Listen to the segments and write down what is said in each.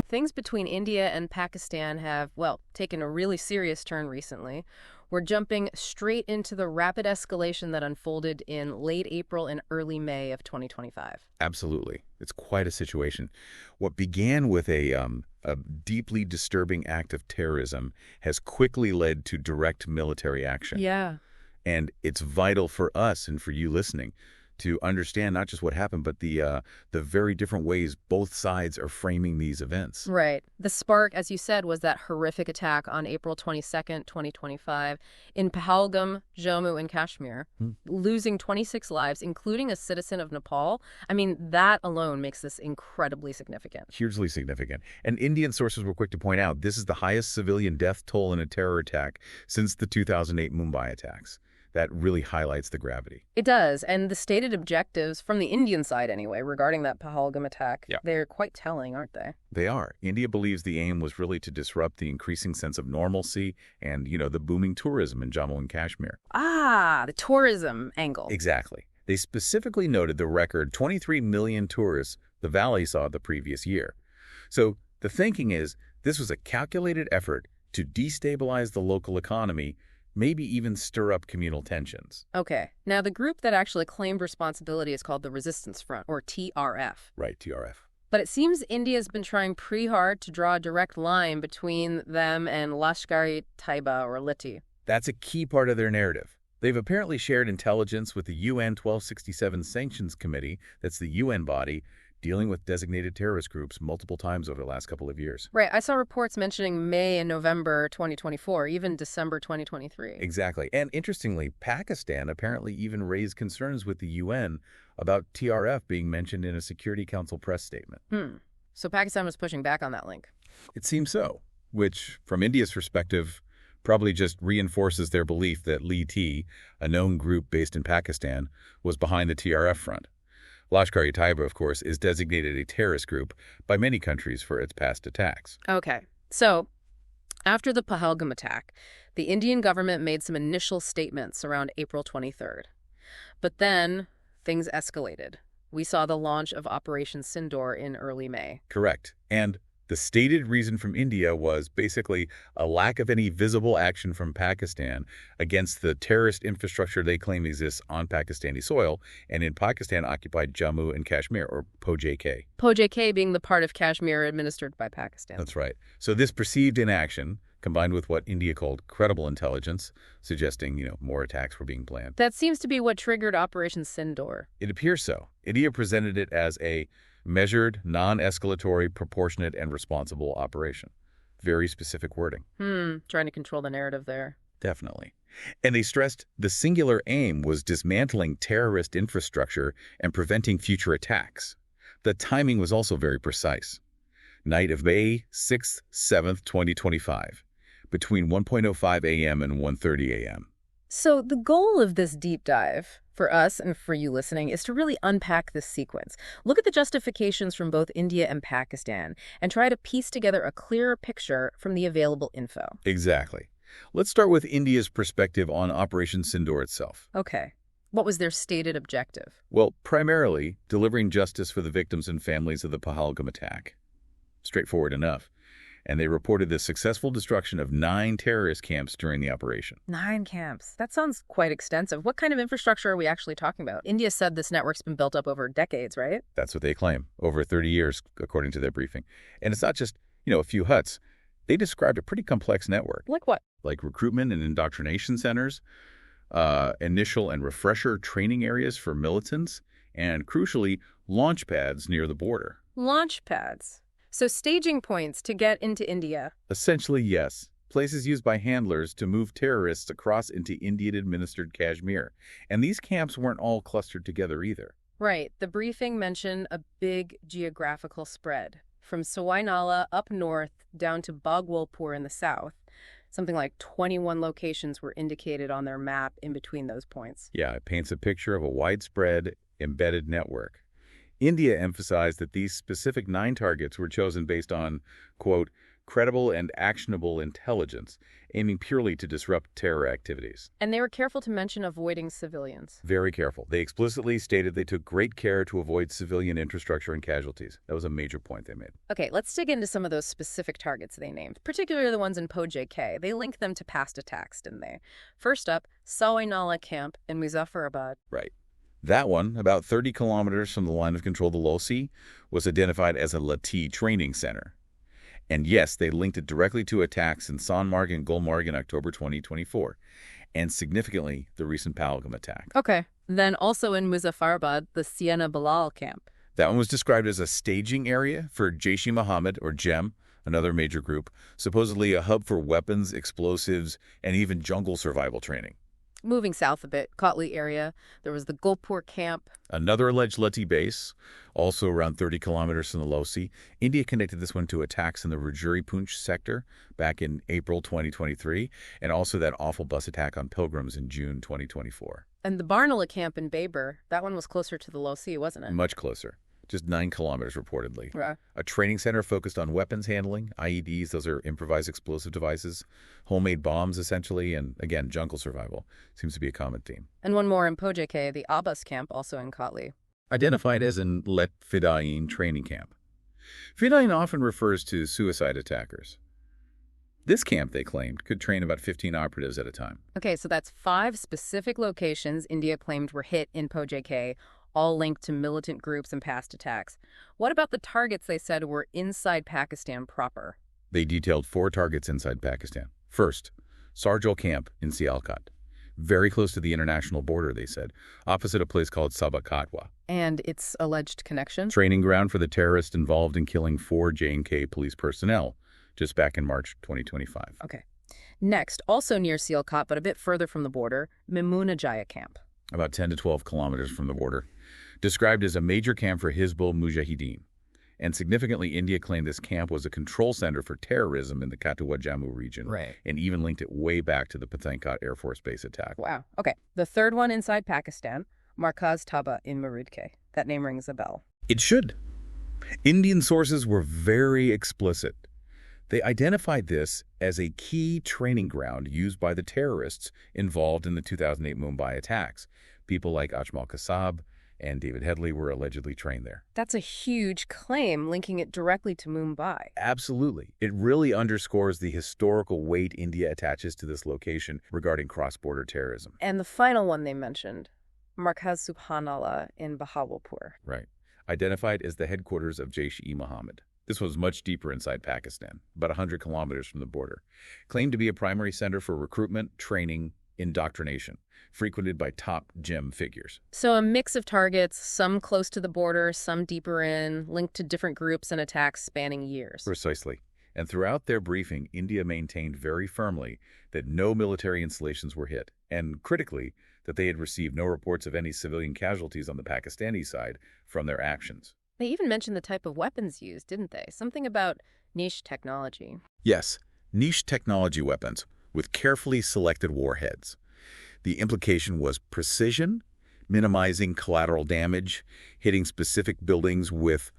things between India and Pakistan have, well, taken a really serious turn recently. We're jumping straight into the rapid escalation that unfolded in late April and early May of 2025. Absolutely. It's quite a situation. What began with a deeply disturbing act of terrorism has quickly led to direct military action. Yeah. And it's vital for us and for you listening to understand not just what happened, but the very different ways both sides are framing these events. Right. The spark, as you said, was that horrific attack on April 22nd, 2025, in Pahalgam, Jammu and Kashmir, losing 26 lives, including a citizen of Nepal. I mean, that alone makes this incredibly significant. Hugely significant. And Indian sources were quick to point out this is the highest civilian death toll in a terror attack since the 2008 Mumbai attacks. That really highlights the gravity. It does, and the stated objectives, from the Indian side anyway, regarding that Pahalgam attack, they're quite telling, aren't they? They are. India believes the aim was really to disrupt the increasing sense of normalcy and, the booming tourism in Jammu and Kashmir. Ah, the tourism angle. Exactly. They specifically noted the record 23 million tourists the valley saw the previous year. So the thinking is this was a calculated effort to destabilize the local economy, maybe even stir up communal tensions. Okay. Now, the group that actually claimed responsibility is called the Resistance Front, or TRF. Right, TRF. But it seems India's been trying pretty hard to draw a direct line between them and Lashkar-e-Taiba, or LITI. That's a key part of their narrative. They've apparently shared intelligence with the UN 1267 Sanctions Committee, that's the UN body, dealing with designated terrorist groups multiple times over the last couple of years. Right. I saw reports mentioning May and November 2024, even December 2023. Exactly. And interestingly, Pakistan apparently even raised concerns with the UN about TRF being mentioned in a Security Council press statement. So Pakistan was pushing back on that link. It seems so, which, from India's perspective, probably just reinforces their belief that LITI, a known group based in Pakistan, was behind the TRF front. Lashkar-e-Taiba, of course, is designated a terrorist group by many countries for its past attacks. Okay. So, after the Pahalgam attack, the Indian government made some initial statements around April 23rd. But then, things escalated. We saw the launch of Operation Sindoor in early May. Correct. And the stated reason from India was basically a lack of any visible action from Pakistan against the terrorist infrastructure they claim exists on Pakistani soil and in Pakistan-occupied Jammu and Kashmir, or POJK. POJK being the part of Kashmir administered by Pakistan. That's right. So this perceived inaction, combined with what India called credible intelligence, suggesting, more attacks were being planned. That seems to be what triggered Operation Sindoor. It appears so. India presented it as a measured, non-escalatory, proportionate, and responsible operation. Very specific wording. Trying to control the narrative there. Definitely. And they stressed the singular aim was dismantling terrorist infrastructure and preventing future attacks. The timing was also very precise. Night of May 6th, 7th, 2025, between 1:05 a.m. and 1:30 a.m. So the goal of this deep dive, for us and for you listening, is to really unpack this sequence. Look at the justifications from both India and Pakistan and try to piece together a clearer picture from the available info. Exactly. Let's start with India's perspective on Operation Sindoor itself. Okay. What was their stated objective? Well, primarily, delivering justice for the victims and families of the Pahalgam attack. Straightforward enough. And they reported the successful destruction of 9 terrorist camps during the operation. 9 camps. That sounds quite extensive. What kind of infrastructure are we actually talking about? India said this network's been built up over decades, right? That's what they claim. Over 30 years, according to their briefing. And it's not just, a few huts. They described a pretty complex network. Like what? Like recruitment and indoctrination centers, initial and refresher training areas for militants, and crucially, launch pads near the border. Launch pads. So staging points to get into India. Essentially, yes. Places used by handlers to move terrorists across into Indian-administered Kashmir. And these camps weren't all clustered together either. Right. The briefing mentioned a big geographical spread, from Sawai Nala up north down to Bhagwalpur in the south. Something like 21 locations were indicated on their map in between those points. Yeah, it paints a picture of a widespread, embedded network. India emphasized that these specific 9 targets were chosen based on, quote, credible and actionable intelligence, aiming purely to disrupt terror activities. And they were careful to mention avoiding civilians. Very careful. They explicitly stated they took great care to avoid civilian infrastructure and casualties. That was a major point they made. Okay, let's dig into some of those specific targets they named, particularly the ones in POJK. They linked them to past attacks, didn't they? First up, Sawai Nala Camp in Muzaffarabad. Right. That one, about 30 kilometers from the line of control of the Losi, was identified as a Lati training center. And yes, they linked it directly to attacks in Sonmarg and Gulmarg in October 2024, and significantly, the recent Pahalgam attack. Okay. Then also in Muzaffarabad, the Siena Bilal camp. That one was described as a staging area for Jaish-e-Mohammed, or JEM, another major group, supposedly a hub for weapons, explosives, and even jungle survival training. Moving south a bit, Kotli area, there was the Gulpur camp. Another alleged Lati base, also around 30 kilometers from the Losi. India connected this one to attacks in the Rajuri Poonch sector back in April 2023, and also that awful bus attack on pilgrims in June 2024. And the Barnala camp in Baber, that one was closer to the Losi, wasn't it? Much closer. Just 9 kilometers reportedly. Right. A training center focused on weapons handling, IEDs, those are improvised explosive devices, homemade bombs essentially, and again, jungle survival seems to be a common theme. And one more in POJK, the Abbas camp, also in Kotli. Identified as an Let Fidain training camp. Fidain often refers to suicide attackers. This camp, they claimed, could train about 15 operatives at a time. Okay, so that's 5 specific locations India claimed were hit in POJK, all linked to militant groups and past attacks. What about the targets they said were inside Pakistan proper? They detailed 4 targets inside Pakistan. First, Sarjal Camp in Sialkot. Very close to the international border, they said, opposite a place called Sabha Katwa. And its alleged connection? Training ground for the terrorists involved in killing 4 J&K police personnel, just back in March 2025. Okay. Next, also near Sialkot, but a bit further from the border, Mimuna Camp. About 10 to 12 kilometers from the border. Described as a major camp for Hizbul Mujahideen. And significantly, India claimed this camp was a control center for terrorism in the Katwa Jammu region. Right. And even linked it way back to the Pathankot Air Force Base attack. Wow. Okay. The third one inside Pakistan, Markaz Taba in Muridke. That name rings a bell. It should. Indian sources were very explicit. They identified this as a key training ground used by the terrorists involved in the 2008 Mumbai attacks. People like Ajmal Kasab and David Headley were allegedly trained there. That's a huge claim, linking it directly to Mumbai. Absolutely. It really underscores the historical weight India attaches to this location regarding cross-border terrorism. And the final one they mentioned, Markaz Subhanallah in Bahawalpur. Right. Identified as the headquarters of Jaish-e-Mohammed. This was much deeper inside Pakistan, about 100 kilometers from the border. Claimed to be a primary center for recruitment, training, indoctrination, frequented by top JEM figures. So a mix of targets, some close to the border, some deeper in, linked to different groups and attacks spanning years. Precisely. And throughout their briefing, India maintained very firmly that no military installations were hit, and critically, that they had received no reports of any civilian casualties on the Pakistani side from their actions. They even mentioned the type of weapons used, didn't they? Something about niche technology. Yes, niche technology weapons with carefully selected warheads. The implication was precision, minimizing collateral damage, hitting specific buildings with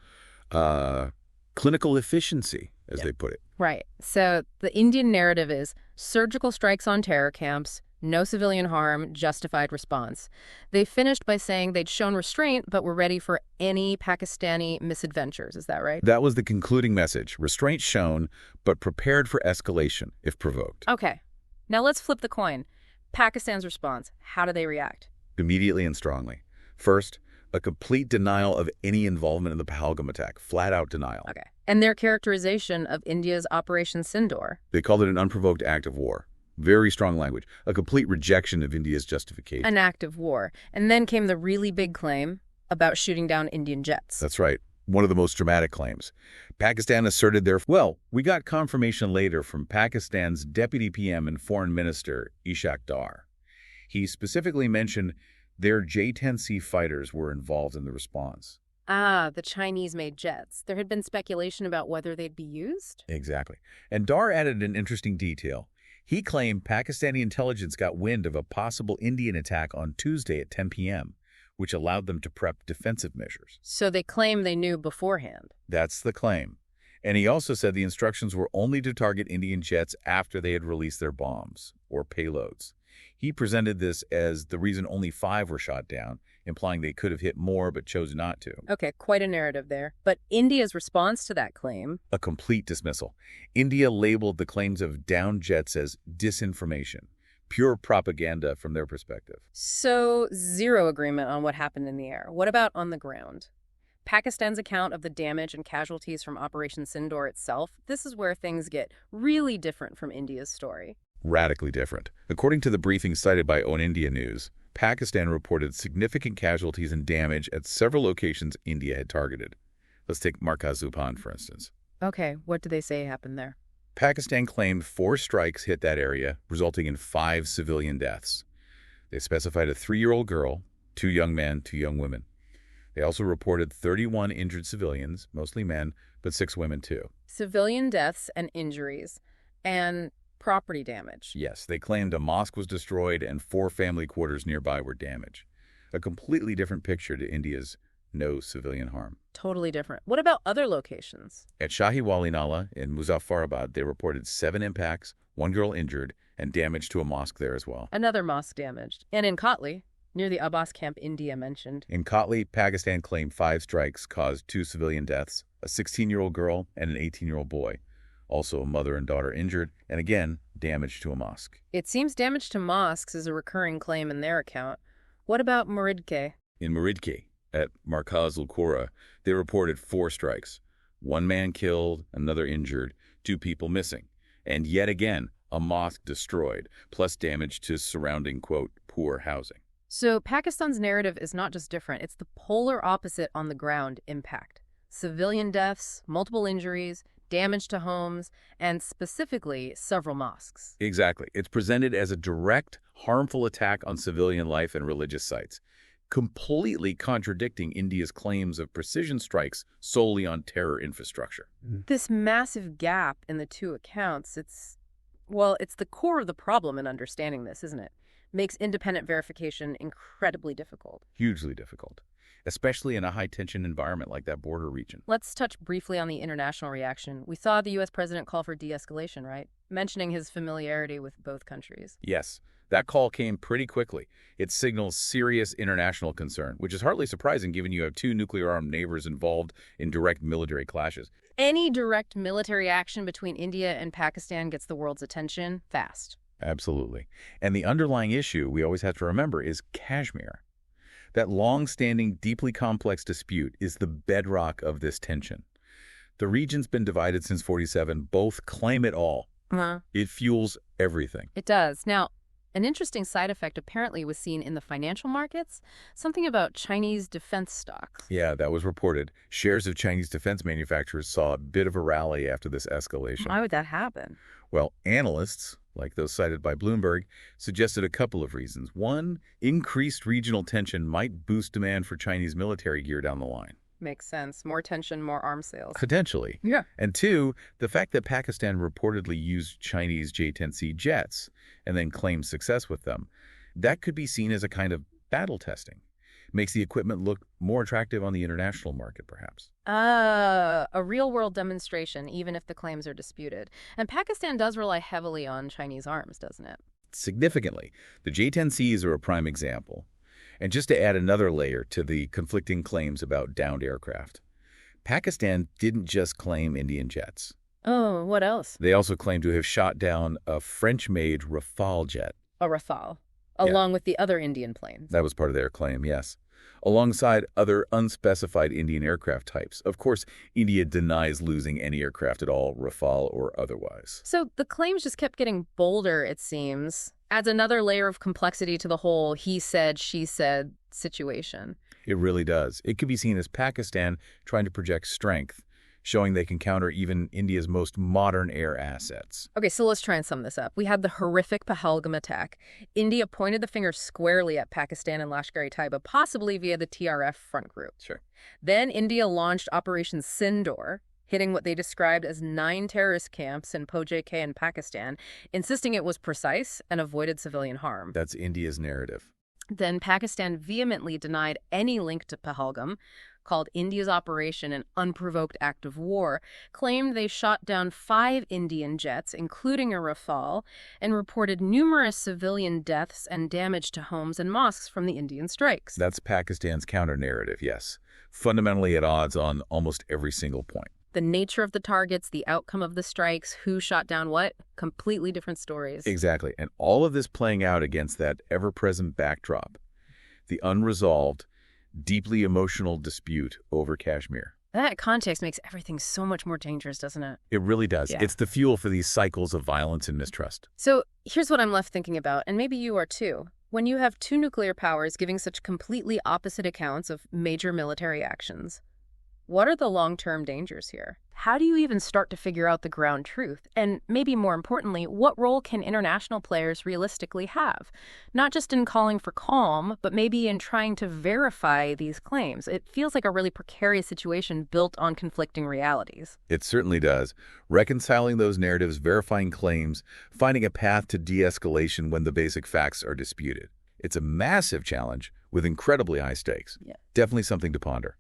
clinical efficiency, as they put it. Right. So the Indian narrative is surgical strikes on terror camps, no civilian harm, justified response. They finished by saying they'd shown restraint, but were ready for any Pakistani misadventures. Is that right? That was the concluding message. Restraint shown, but prepared for escalation if provoked. Okay. Now let's flip the coin. Pakistan's response. How do they react? Immediately and strongly. First, a complete denial of any involvement in the Pahalgam attack. Flat-out denial. Okay. And their characterization of India's Operation Sindoor. They called it an unprovoked act of war. Very strong language. A complete rejection of India's justification. An act of war. And then came the really big claim about shooting down Indian jets. That's right. One of the most dramatic claims. Pakistan asserted we got confirmation later from Pakistan's Deputy PM and Foreign Minister, Ishaq Dar. He specifically mentioned their J-10C fighters were involved in the response. Ah, the Chinese-made jets. There had been speculation about whether they'd be used? Exactly. And Dar added an interesting detail. He claimed Pakistani intelligence got wind of a possible Indian attack on Tuesday at 10 p.m., which allowed them to prep defensive measures. So they claim they knew beforehand. That's the claim. And he also said the instructions were only to target Indian jets after they had released their bombs or payloads. He presented this as the reason only 5 were shot down, implying they could have hit more but chose not to. Okay, quite a narrative there. But India's response to that claim? A complete dismissal. India labeled the claims of downed jets as disinformation, pure propaganda from their perspective. So, zero agreement on what happened in the air. What about on the ground? Pakistan's account of the damage and casualties from Operation Sindoor itself, this is where things get really different from India's story. Radically different. According to the briefing cited by On India News, Pakistan reported significant casualties and damage at several locations India had targeted. Let's take Markaz-Zupan, for instance. Okay, what did they say happened there? Pakistan claimed 4 strikes hit that area, resulting in 5 civilian deaths. They specified a 3-year-old girl, 2 young men, 2 young women. They also reported 31 injured civilians, mostly men, but 6 women too. Civilian deaths and injuries. And property damage. Yes, they claimed a mosque was destroyed and 4 family quarters nearby were damaged. A completely different picture to India's no civilian harm. Totally different. What about other locations? At Shahi Wali Nala in Muzaffarabad, they reported 7 impacts, 1 girl injured, and damage to a mosque there as well. Another mosque damaged. And in Kotli, near the Abbas camp India mentioned. In Kotli, Pakistan claimed 5 strikes caused 2 civilian deaths, a 16-year-old girl and an 18-year-old boy. Also a mother and daughter injured, and again, damage to a mosque. It seems damage to mosques is a recurring claim in their account. What about Muridke? In Muridke, at Markaz-ul-Qura, they reported 4 strikes. 1 man killed, another injured, 2 people missing. And yet again, a mosque destroyed, plus damage to surrounding, quote, poor housing. So Pakistan's narrative is not just different, it's the polar opposite on the ground impact. Civilian deaths, multiple injuries, damage to homes, and specifically several mosques. Exactly. It's presented as a direct, harmful attack on civilian life and religious sites, completely contradicting India's claims of precision strikes solely on terror infrastructure. This massive gap in the two accounts, it's the core of the problem in understanding this, isn't it? Makes independent verification incredibly difficult. Hugely difficult, especially in a high-tension environment like that border region. Let's touch briefly on the international reaction. We saw the U.S. president call for de-escalation, right? Mentioning his familiarity with both countries. Yes, that call came pretty quickly. It signals serious international concern, which is hardly surprising given you have 2 nuclear-armed neighbors involved in direct military clashes. Any direct military action between India and Pakistan gets the world's attention fast. Absolutely. And the underlying issue we always have to remember is Kashmir. That long-standing, deeply complex dispute is the bedrock of this tension. The region's been divided since '47. Both claim it all. It fuels everything. It does. Now, an interesting side effect apparently was seen in the financial markets, something about Chinese defense stocks. Yeah, that was reported. Shares of Chinese defense manufacturers saw a bit of a rally after this escalation. Why would that happen? Well, analysts, like those cited by Bloomberg, suggested a couple of reasons. One, increased regional tension might boost demand for Chinese military gear down the line. Makes sense. More tension, more arms sales. Potentially. Yeah. And 2, the fact that Pakistan reportedly used Chinese J-10C jets and then claimed success with them, that could be seen as a kind of battle testing. Makes the equipment look more attractive on the international market, perhaps. A real-world demonstration, even if the claims are disputed. And Pakistan does rely heavily on Chinese arms, doesn't it? Significantly. The J-10Cs are a prime example. And just to add another layer to the conflicting claims about downed aircraft, Pakistan didn't just claim Indian jets. Oh, what else? They also claim to have shot down a French-made Rafale jet. A Rafale, along with the other Indian planes. That was part of their claim, yes. Alongside other unspecified Indian aircraft types. Of course, India denies losing any aircraft at all, Rafale or otherwise. So the claims just kept getting bolder, it seems. Adds another layer of complexity to the whole he said, she said situation. It really does. It could be seen as Pakistan trying to project strength, showing they can counter even India's most modern air assets. Okay, so let's try and sum this up. We had the horrific Pahalgam attack. India pointed the finger squarely at Pakistan and Lashkar-e-Taiba, possibly via the TRF front group. Sure. Then India launched Operation Sindoor, hitting what they described as 9 terrorist camps in POJK and Pakistan, insisting it was precise and avoided civilian harm. That's India's narrative. Then Pakistan vehemently denied any link to Pahalgam, called India's Operation An Unprovoked Act of War, claimed they shot down 5 Indian jets, including a Rafale, and reported numerous civilian deaths and damage to homes and mosques from the Indian strikes. That's Pakistan's counter-narrative, yes. Fundamentally at odds on almost every single point. The nature of the targets, the outcome of the strikes, who shot down what, completely different stories. Exactly. And all of this playing out against that ever-present backdrop, the unresolved, deeply emotional dispute over Kashmir. That context makes everything so much more dangerous, doesn't it? It really does. Yeah. It's the fuel for these cycles of violence and mistrust. So here's what I'm left thinking about, and maybe you are too. When you have 2 nuclear powers giving such completely opposite accounts of major military actions, what are the long-term dangers here? How do you even start to figure out the ground truth? And maybe more importantly, what role can international players realistically have? Not just in calling for calm, but maybe in trying to verify these claims. It feels like a really precarious situation built on conflicting realities. It certainly does. Reconciling those narratives, verifying claims, finding a path to de-escalation when the basic facts are disputed. It's a massive challenge with incredibly high stakes. Yeah. Definitely something to ponder.